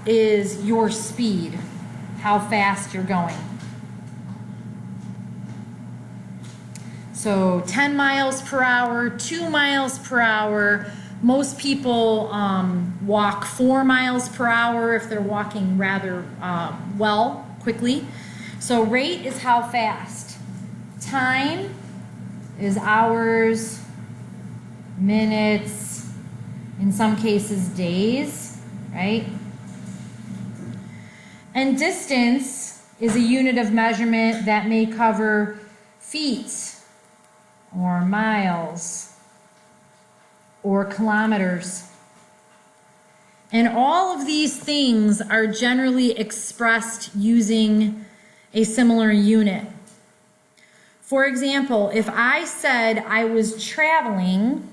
is your speed, how fast you're going. So 10 miles per hour, 2 miles per hour. Most people walk 4 miles per hour if they're walking rather quickly. So rate is how fast. Time is hours, minutes, in some cases days, right? And distance is a unit of measurement that may cover feet or miles or kilometers. And all of these things are generally expressed using a similar unit. For example, if I said I was traveling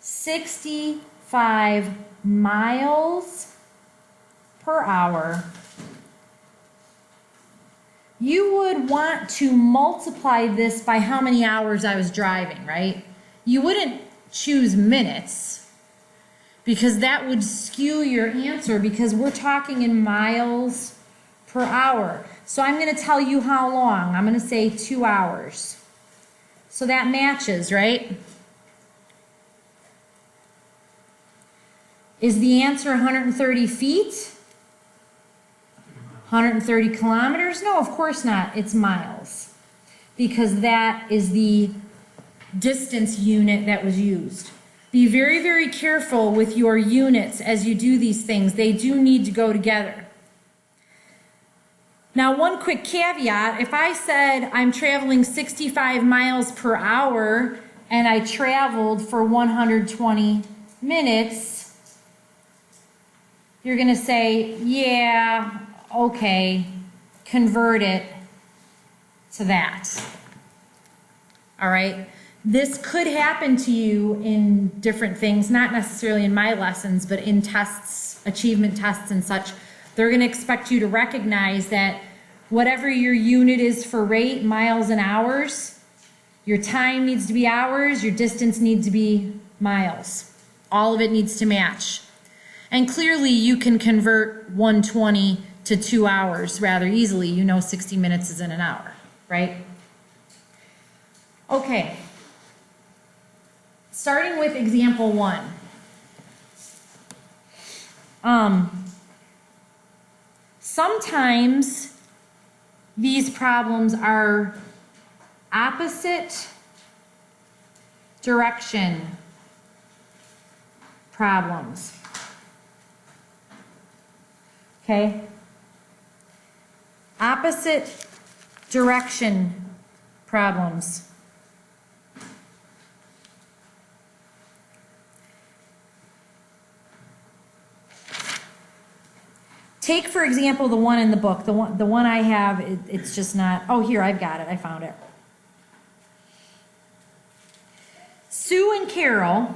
65 miles per hour, you would want to multiply this by how many hours I was driving, right? You wouldn't choose minutes because that would skew your answer because we're talking in miles per hour. So I'm going to tell you how long. I'm going to say 2 hours. So that matches, right? Is the answer 130 feet? 130 kilometers? No, of course not. It's miles. Because that is the distance unit that was used. Be very, very careful with your units as you do these things. They do need to go together. Now, one quick caveat. If I said I'm traveling 65 miles per hour and I traveled for 120 minutes, you're going to say, yeah, okay, convert it to that. All right? This could happen to you in different things, not necessarily in my lessons, but in tests, achievement tests and such. They're going to expect you to recognize that whatever your unit is for rate, miles and hours, your time needs to be hours, your distance needs to be miles. All of it needs to match. And clearly you can convert 120 to 2 hours rather easily. You know 60 minutes is in an hour, right? Okay. Starting with example 1. Sometimes these problems are opposite direction problems. Okay? Opposite direction problems. Take, for example, the one in the book. The one I have, it's just not... Oh, here, I've got it. I found it. Sue and Carol...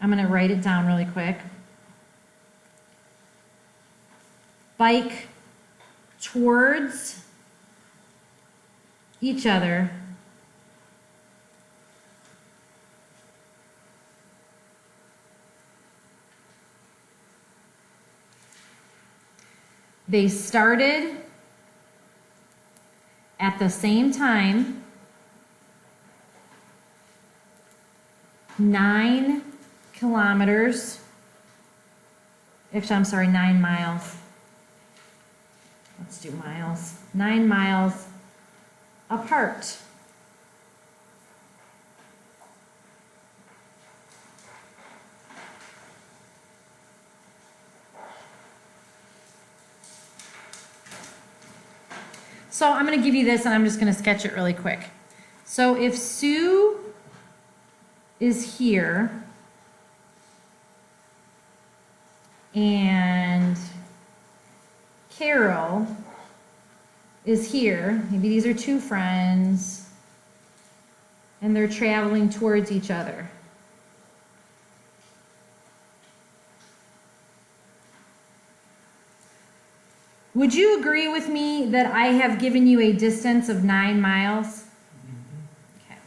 I'm going to write it down really quick. Bike towards each other. They started at the same time, 9 kilometers, actually, I'm sorry, 9 miles. Let's do miles. 9 miles apart. So I'm going to give you this and I'm just going to sketch it really quick. So if Sue is here and Carol is here, maybe these are two friends and they're traveling towards each other. Would you agree with me that I have given you a distance of 9 miles? Okay,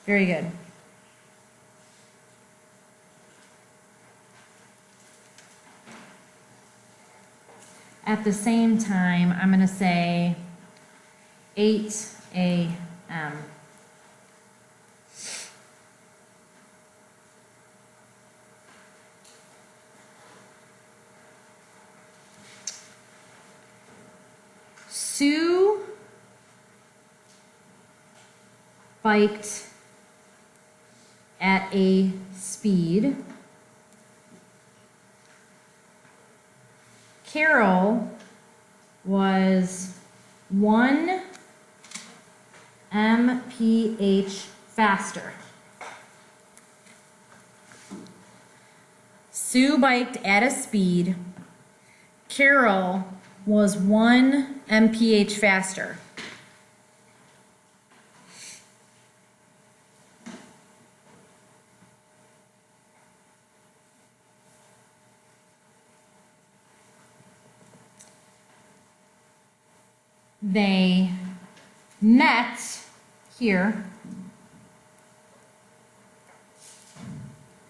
very good. at the same time, I'm going to say 8 a.m. Sue biked at a speed. Carol was 1 mph faster. Sue biked at a speed. Carol was 1 mph faster. They met here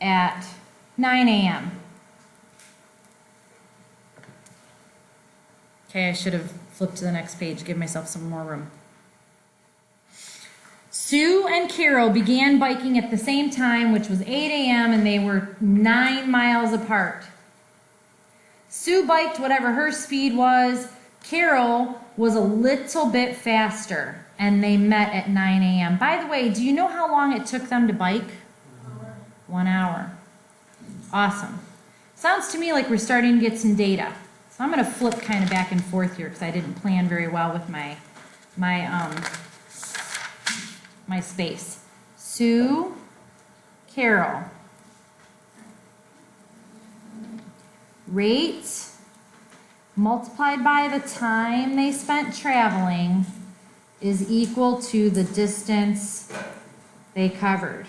at 9 a.m. Okay, I should have flipped to the next page, give myself some more room. Sue and Carol began biking at the same time, which was 8 a.m., and they were 9 miles apart. Sue biked whatever her speed was. Carol was a little bit faster, and they met at 9 a.m. By the way, do you know how long it took them to bike? 1 hour. Awesome. Sounds to me like we're starting to get some data. So I'm going to flip kind of back and forth here because I didn't plan very well with my space. Sue, Carol. Rate multiplied by the time they spent traveling is equal to the distance they covered.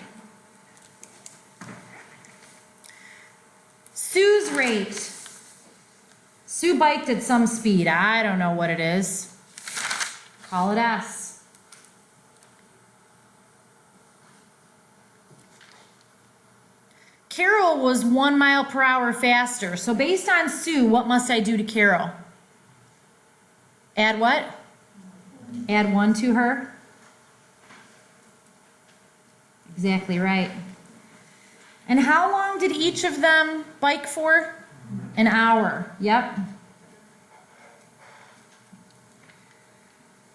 Sue's rate. Sue biked at some speed. I don't know what it is. Call it S. Carol was 1 mile per hour faster. So based on Sue, what must I do to Carol? Add what? Add 1 to her? Exactly right. And how long did each of them bike for? An hour. Yep.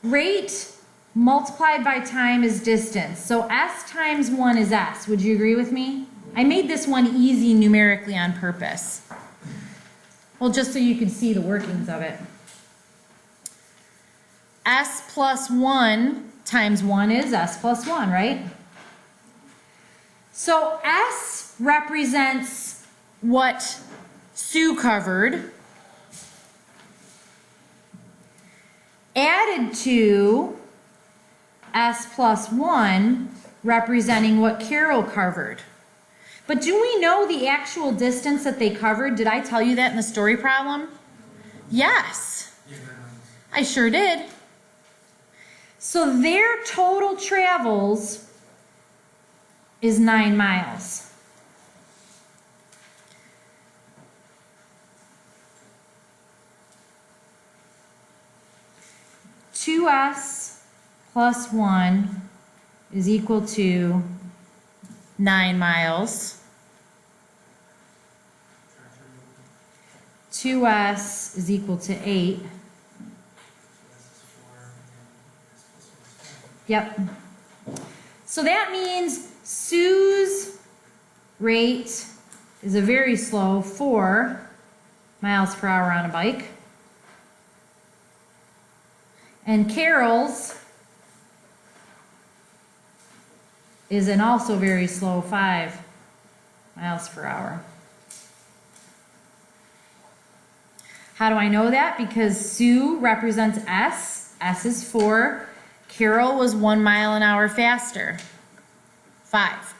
Rate multiplied by time is distance. So S times 1 is S. Would you agree with me? I made this one easy numerically on purpose. Well, just so you can see the workings of it. S plus 1 times 1 is S plus 1, right? So S represents what Sue covered, added to S plus 1 representing what Carol covered. But do we know the actual distance that they covered? Did I tell you that in the story problem? Yes. I sure did. So their total travels is 9 miles. Two S plus 1 is equal to 9 miles. 2S is equal to 8. Yep. So that means Sue's rate is a very slow 4 miles per hour on a bike. And Carol's is an also very slow 5 miles per hour. How do I know that? Because Sue represents S. S is 4. Carol was 1 mile an hour faster. 5.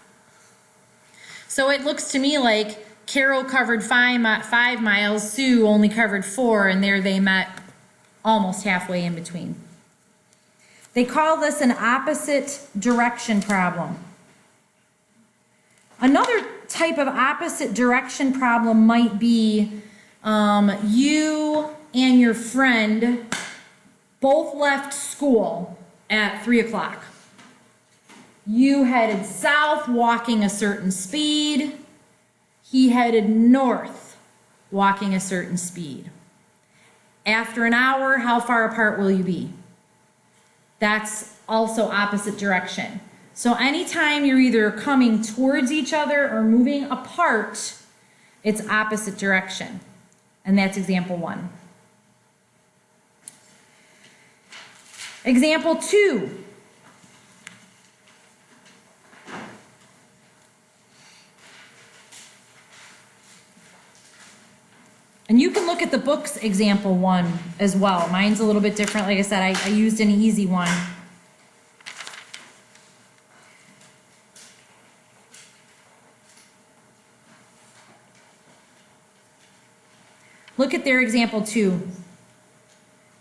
So it looks to me like Carol covered 5 miles, Sue only covered 4, and there they met almost halfway in between. They call this an opposite direction problem. Another type of opposite direction problem might be you and your friend both left school at 3 o'clock. You headed south, walking a certain speed. He headed north, walking a certain speed. After an hour, how far apart will you be? That's also opposite direction. So anytime you're either coming towards each other or moving apart, it's opposite direction. And that's example 1. Example 2. And you can look at the book's example 1 as well. Mine's a little bit different. Like I said, I used an easy one. Look at their example 2.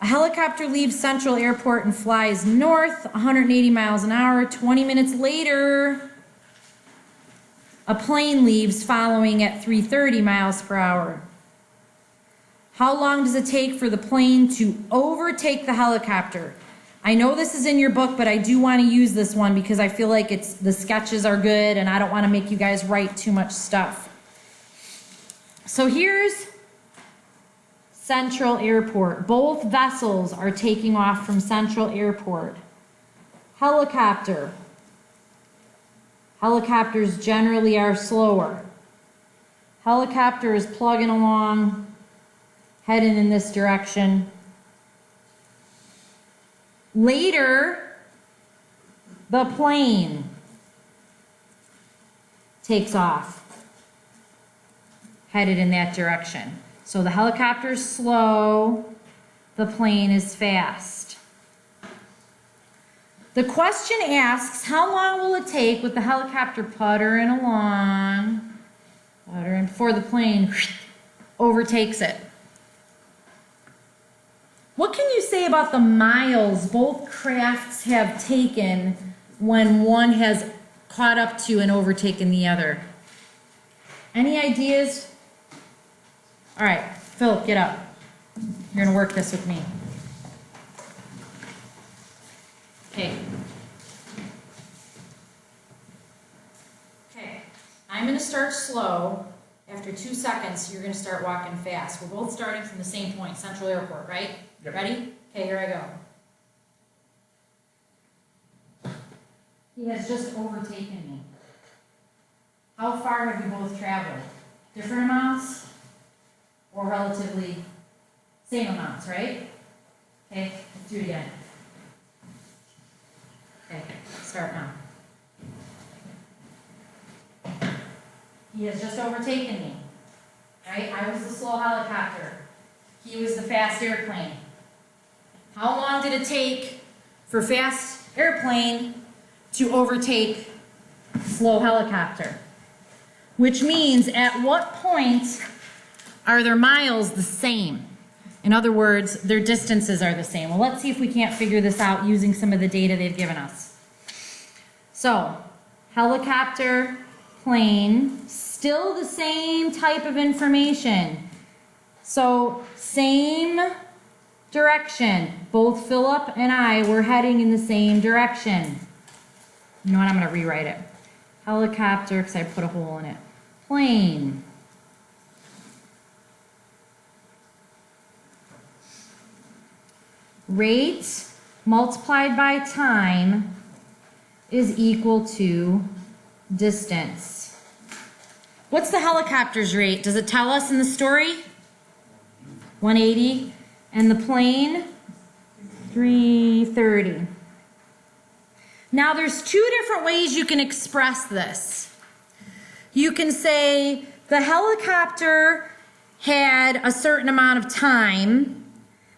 A helicopter leaves Central Airport and flies north 180 miles an hour. 20 minutes later, a plane leaves following at 330 miles per hour. How long does it take for the plane to overtake the helicopter? I know this is in your book, but I do want to use this one because I feel like the sketches are good and I don't want to make you guys write too much stuff. So here's Central Airport. Both vessels are taking off from Central Airport. Helicopter. Helicopters generally are slower. Helicopter is plugging along, heading in this direction. Later, the plane takes off, headed in that direction. So the helicopter's slow, the plane is fast. The question asks, how long will it take with the helicopter puttering along, before the plane overtakes it? What can you say about the miles both crafts have taken when one has caught up to and overtaken the other? Any ideas? All right, Philip, get up. You're gonna work this with me. Okay. Okay, I'm gonna start slow. After 2 seconds, you're gonna start walking fast. We're both starting from the same point, Central Airport, right? Yep. Ready? Okay, here I go. He has just overtaken me. How far have you both traveled? Different amounts? Or relatively same amounts, right? Okay, let's do it again. Okay, start now. He has just overtaken me, right? I was the slow helicopter. He was the fast airplane. How long did it take for fast airplane to overtake slow helicopter? Which means at what point are their miles the same? In other words, their distances are the same. Well, let's see if we can't figure this out using some of the data they've given us. So, helicopter, plane, still the same type of information. So, same direction. Both Philip and I were heading in the same direction. You know what? I'm going to rewrite it. Helicopter, because I put a hole in it. Plane. Rate multiplied by time is equal to distance. What's the helicopter's rate? Does it tell us in the story? 180. And the plane? 330. Now there's 2 different ways you can express this. You can say the helicopter had a certain amount of time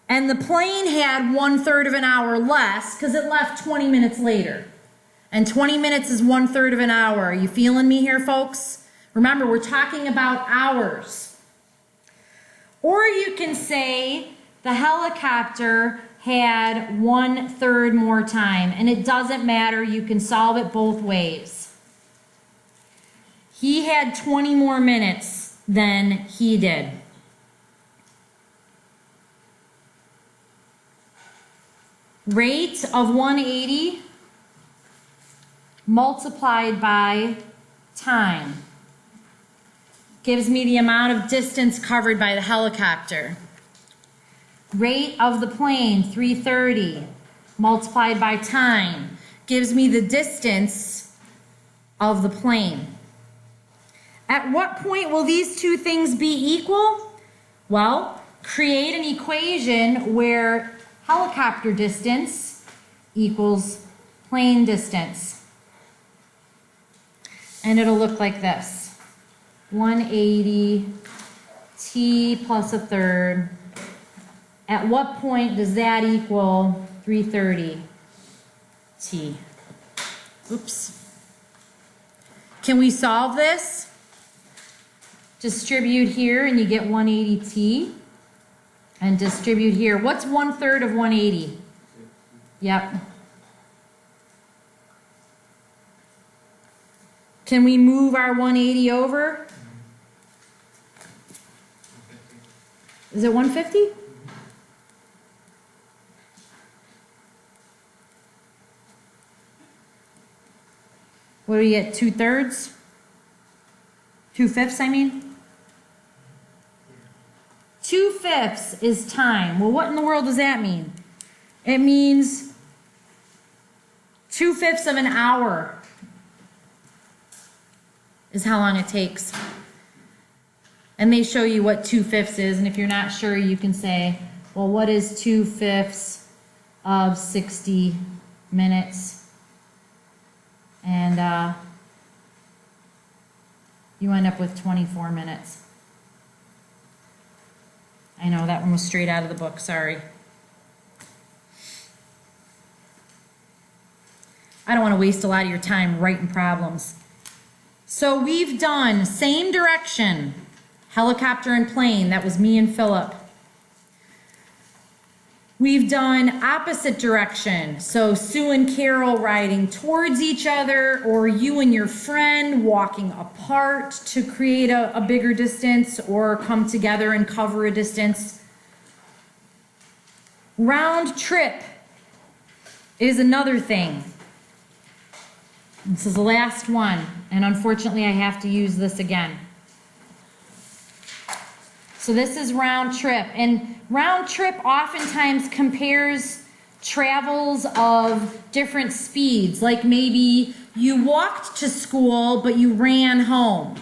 and the plane had 1/3 of an hour less because it left 20 minutes later. And 20 minutes is 1/3 of an hour. Are you feeling me here, folks? Remember, we're talking about hours. Or you can say the helicopter had 1/3 more time, and it doesn't matter. You can solve it both ways. He had 20 more minutes than he did. Rate of 180 multiplied by time gives me the amount of distance covered by the helicopter. Rate of the plane, 330, multiplied by time, gives me the distance of the plane. At what point will these two things be equal? Well, create an equation where helicopter distance equals plane distance. And it'll look like this. 180 t plus a third. At what point does that equal 330 t? Oops. Can we solve this? Distribute here and you get 180 t. And distribute here. What's 1/3 of 180? Yep. Can we move our 180 over? Is it 150? What do we get? 2/3? 2/5, I mean? 2/5 is time. Well, what in the world does that mean? It means 2/5 of an hour is how long it takes. And they show you what 2/5 is, and if you're not sure, you can say, well, what is 2/5 of 60 minutes? And you end up with 24 minutes. I know, that one was straight out of the book, sorry. I don't want to waste a lot of your time writing problems. So we've done same direction, helicopter and plane, that was me and Philip. We've done opposite direction, so Sue and Carol riding towards each other, or you and your friend walking apart to create a bigger distance, or come together and cover a distance. Round trip is another thing. This is the last one, and unfortunately I have to use this again. So this is round trip, and round trip oftentimes compares travels of different speeds, like maybe you walked to school but you ran home,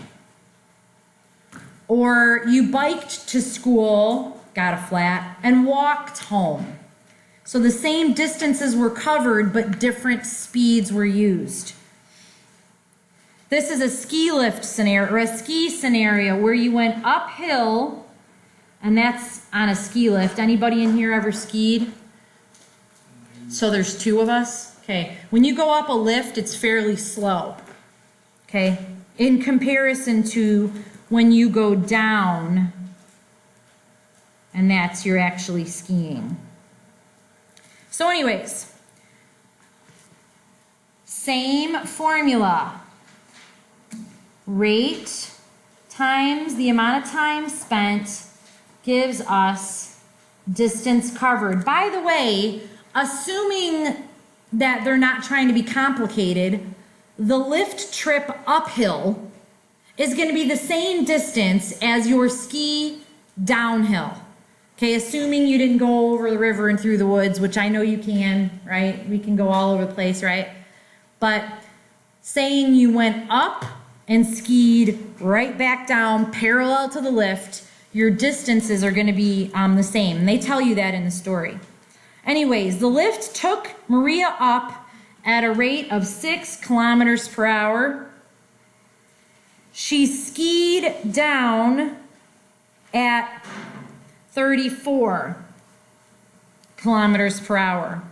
or you biked to school, got a flat, and walked home. So the same distances were covered but different speeds were used. This is a ski lift scenario, or a ski scenario, where you went uphill. And that's on a ski lift. Anybody in here ever skied? So there's two of us. Okay. When you go up a lift, it's fairly slow. Okay. In comparison to when you go down, and that's you're actually skiing. So anyways, same formula. Rate times the amount of time spent gives us distance covered. By the way, assuming that they're not trying to be complicated, the lift trip uphill is going to be the same distance as your ski downhill. Okay, assuming you didn't go over the river and through the woods, which I know you can, right? We can go all over the place, right? But saying you went up and skied right back down parallel to the lift, your distances are going to be the same. And they tell you that in the story. Anyways, the lift took Maria up at a rate of 6 kilometers per hour. She skied down at 34 kilometers per hour.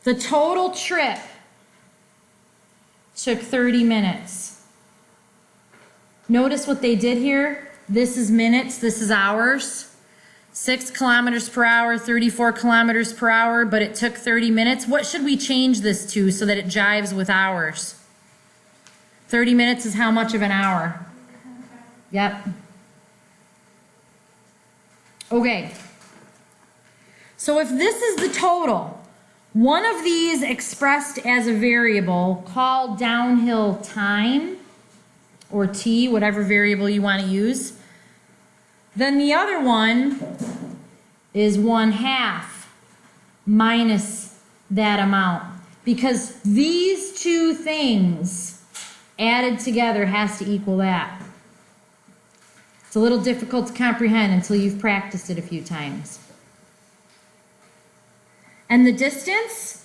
The total trip took 30 minutes. Notice what they did here. This is minutes, this is hours. 6 kilometers per hour, 34 kilometers per hour, but it took 30 minutes. What should we change this to so that it jives with hours? 30 minutes is how much of an hour? Yep. Okay. So if this is the total, one of these expressed as a variable called downhill time, or t, whatever variable you want to use, then the other one is 1/2 minus that amount. Because these two things added together has to equal that. It's a little difficult to comprehend until you've practiced it a few times. And the distance,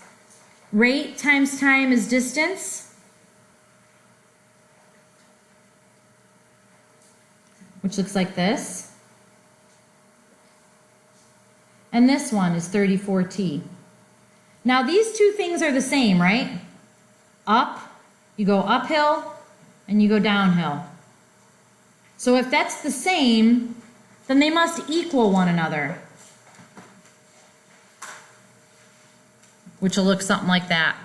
rate times time is distance, which looks like this. And this one is 34t. Now these two things are the same, right? Up, you go uphill, and you go downhill. So if that's the same, then they must equal one another, which will look something like that.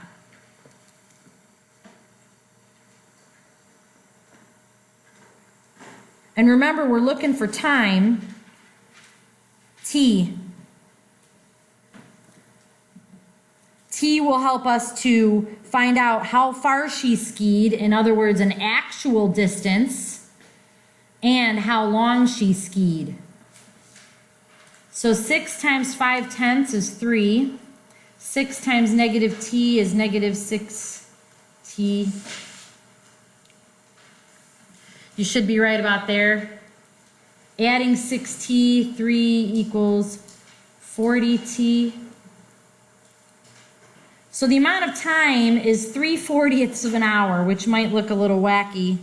And remember, we're looking for time, t. T will help us to find out how far she skied, in other words, an actual distance, and how long she skied. So 6 times 5/10 is 3. 6 times negative t is negative 6t. You should be right about there. Adding 6t, 3 equals 40t. So the amount of time is 3/40ths of an hour, which might look a little wacky,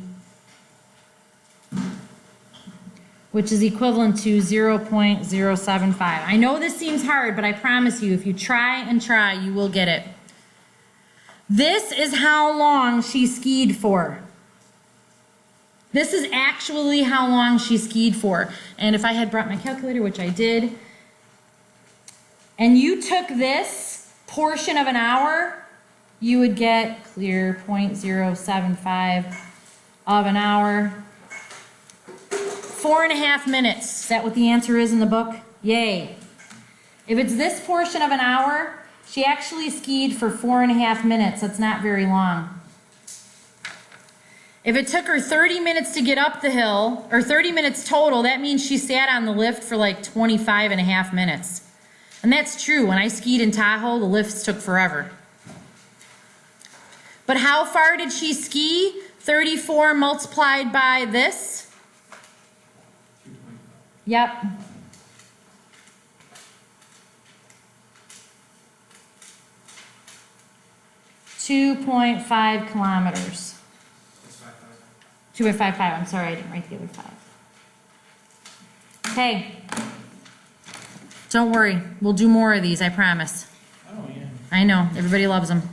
which is equivalent to 0.075. I know this seems hard, but I promise you, if you try and try, you will get it. This is how long she skied for. This is actually how long she skied for. And if I had brought my calculator, which I did, and you took this portion of an hour, you would get clear 0.075 of an hour. 4.5 minutes. Is that what the answer is in the book? Yay. If it's this portion of an hour, she actually skied for 4.5 minutes. That's not very long. If it took her 30 minutes to get up the hill, or 30 minutes total, that means she sat on the lift for like 25.5 minutes. And that's true. When I skied in Tahoe, the lifts took forever. But how far did she ski? 34 multiplied by this? Yep. .5 kilometers. 2.55. I'm sorry, I didn't write the other 5. Okay. Don't worry. We'll do more of these, I promise. Oh, yeah. I know. Everybody loves them.